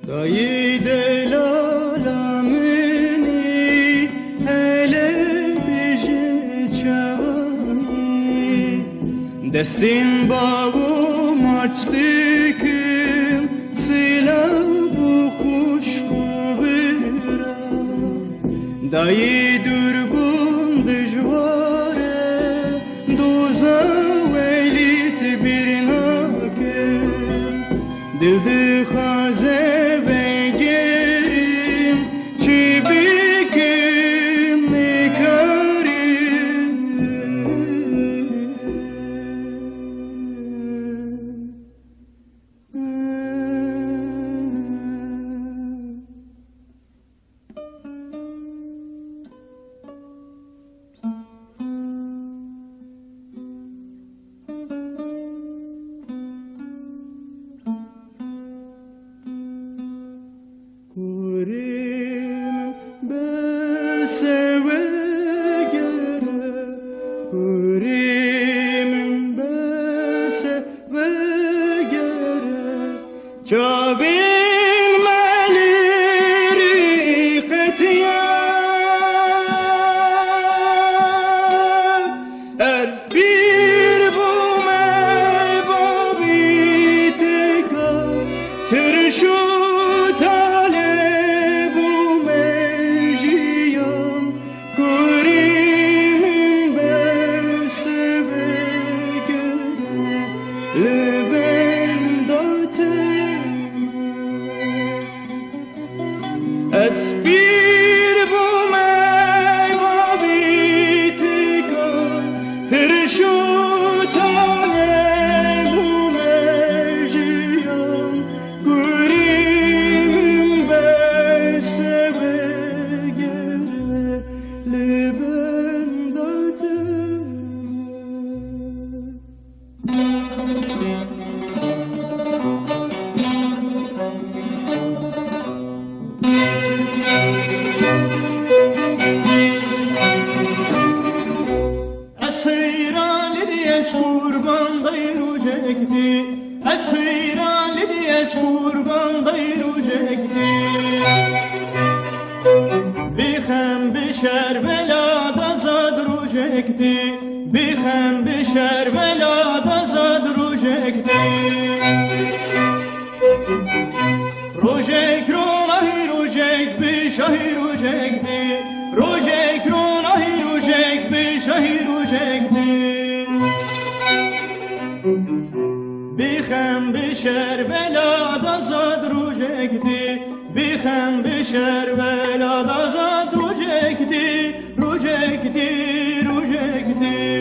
Dayı delalamini hele bije çavani Destin bağım açtıkım silah bu kuşku vira Dayı durgun dijvare doza velit bir nakem Dildi haze Çavilmeleri ketiyen Erz bir bu meybabi teka Tırşu tale bu meciyan Kurimin besebe göre Espir bu meyva bitika Tırşu tane bu meciyan Kurim besebe gere Leben dağıtır kurban dayrucekti Esirali diyes kurban dayrucekti Bihem bişer velada zadrucekti Bihem bişer velada zadrucekti Rojek ronahi rojek bişahi rojekti Rojek ronahi rojek bişahi rojekti Bihem bişer velada zadrucekti Bihem bişer velada zadrucekti Rucekti, rucekti